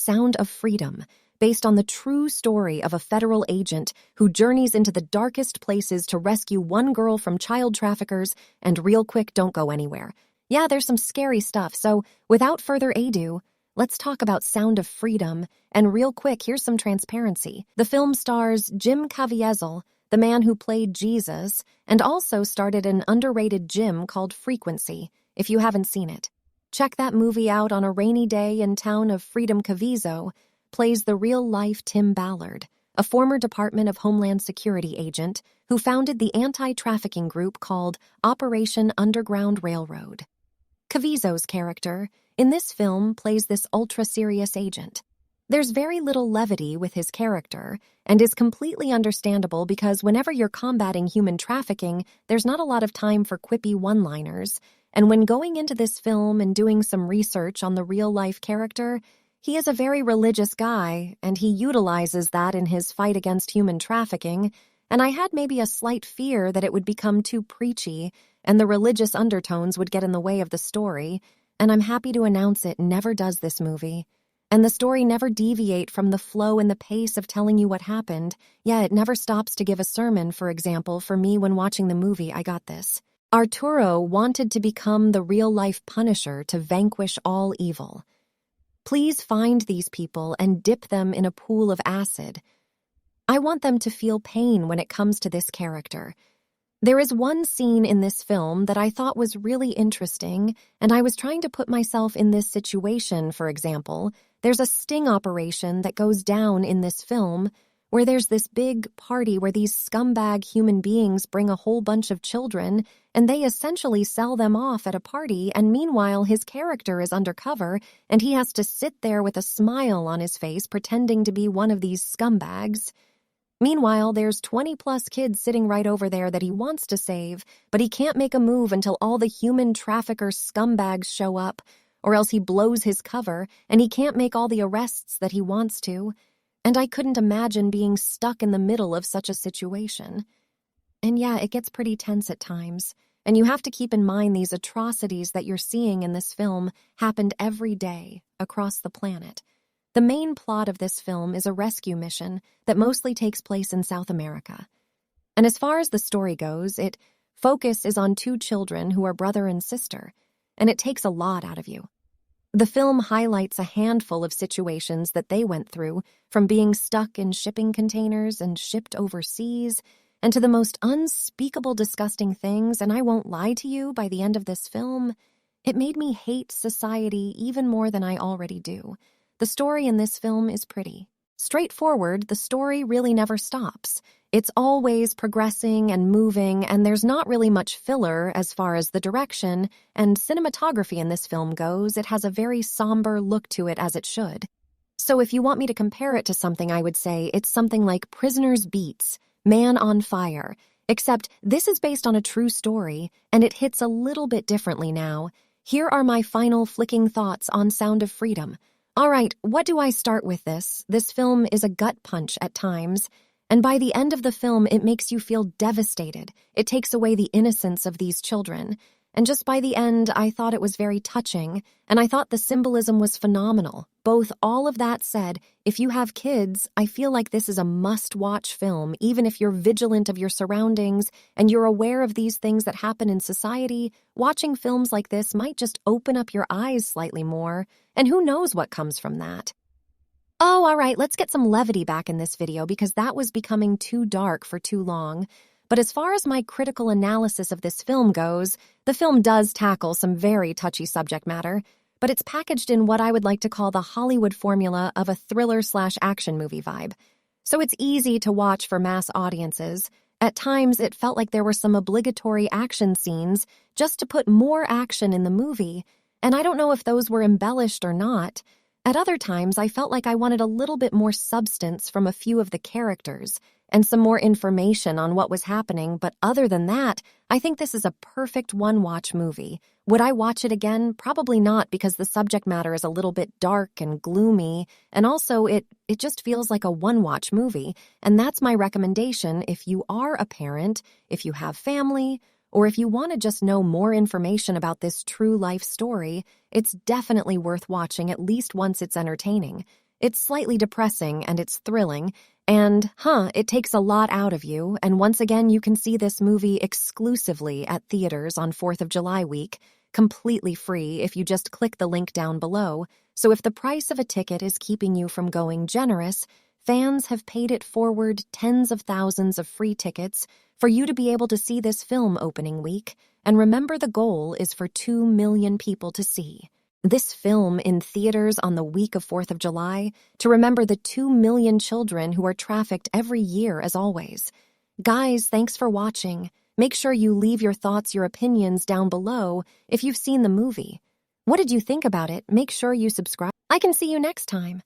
Sound of Freedom, based on the true story of a federal agent who journeys into the darkest places to rescue one girl from child traffickers. And real quick, don't go anywhere. Yeah, there's some scary stuff, so without further ado, let's talk about Sound of Freedom. And real quick, here's some transparency. The film stars Jim Caviezel, the man who played Jesus, and also started an underrated gym called Frequency, if you haven't seen it. Check that movie out on a rainy day in town of Freedom. Caviezel plays the real-life Tim Ballard, a former Department of Homeland Security agent who founded the anti-trafficking group called Operation Underground Railroad. Caviezel's character in this film plays this ultra-serious agent. There's very little levity with his character, and is completely understandable because whenever you're combating human trafficking, there's not a lot of time for quippy one-liners. And when going into this film and doing some research on the real-life character, he is a very religious guy, and he utilizes that in his fight against human trafficking, and I had maybe a slight fear that it would become too preachy and the religious undertones would get in the way of the story, and I'm happy to announce it never does this movie. And the story never deviate from the flow and the pace of telling you what happened. Yeah, it never stops to give a sermon, for example. For me, when watching the movie, I got this. Arturo wanted to become the real-life Punisher to vanquish all evil. Please find these people and dip them in a pool of acid. I want them to feel pain when it comes to this character. There is one scene in this film that I thought was really interesting, and I was trying to put myself in this situation. For example, there's a sting operation that goes down in this film where there's this big party where these scumbag human beings bring a whole bunch of children and they essentially sell them off at a party, and meanwhile his character is undercover and he has to sit there with a smile on his face pretending to be one of these scumbags. Meanwhile, there's 20-plus kids sitting right over there that he wants to save, but he can't make a move until all the human trafficker scumbags show up, or else he blows his cover, and he can't make all the arrests that he wants to. And I couldn't imagine being stuck in the middle of such a situation. And yeah, it gets pretty tense at times, and you have to keep in mind these atrocities that you're seeing in this film happened every day across the planet. The main plot of this film is a rescue mission that mostly takes place in South America. And as far as the story goes, its focus is on two children who are brother and sister, and it takes a lot out of you. The film highlights a handful of situations that they went through, from being stuck in shipping containers and shipped overseas, and to the most unspeakable disgusting things, and I won't lie to you, by the end of this film, it made me hate society even more than I already do. The story in this film is pretty straightforward. The story really never stops. It's always progressing and moving, and there's not really much filler as far as the direction and cinematography in this film goes. It has a very somber look to it, as it should. So if you want me to compare it to something, I would say it's something like Prisoners Beats, Man on Fire, except this is based on a true story, and it hits a little bit differently now. Here are my final flicking thoughts on Sound of Freedom. All right, what do I start with this? This film is a gut punch at times, and by the end of the film, it makes you feel devastated. It takes away the innocence of these children. And just by the end, I thought it was very touching, and I thought the symbolism was phenomenal. Both all of that said, if you have kids, I feel like this is a must-watch film, even if you're vigilant of your surroundings and you're aware of these things that happen in society. Watching films like this might just open up your eyes slightly more, and who knows what comes from that. Oh, all right, let's get some levity back in this video because that was becoming too dark for too long. But as far as my critical analysis of this film goes, the film does tackle some very touchy subject matter, but it's packaged in what I would like to call the Hollywood formula of a thriller/action movie vibe. So it's easy to watch for mass audiences. At times, it felt like there were some obligatory action scenes just to put more action in the movie, and I don't know if those were embellished or not. At other times, I felt like I wanted a little bit more substance from a few of the characters and some more information on what was happening, but other than that, I think this is a perfect one-watch movie. Would I watch it again? Probably not, because the subject matter is a little bit dark and gloomy, and also it just feels like a one-watch movie, and that's my recommendation if you are a parent, if you have family, or if you want to just know more information about this true life story. It's definitely worth watching at least once. It's entertaining. It's slightly depressing and it's thrilling, and, it takes a lot out of you, and once again you can see this movie exclusively at theaters on 4th of July week, completely free if you just click the link down below. So if the price of a ticket is keeping you from going generous, fans have paid it forward tens of thousands of free tickets for you to be able to see this film opening week, and remember the goal is for 2 million people to see. This film in theaters on the week of 4th of July to remember the 2 million children who are trafficked every year as always. Guys, thanks for watching. Make sure you leave your thoughts, your opinions down below if you've seen the movie. What did you think about it? Make sure you subscribe. I can see you next time.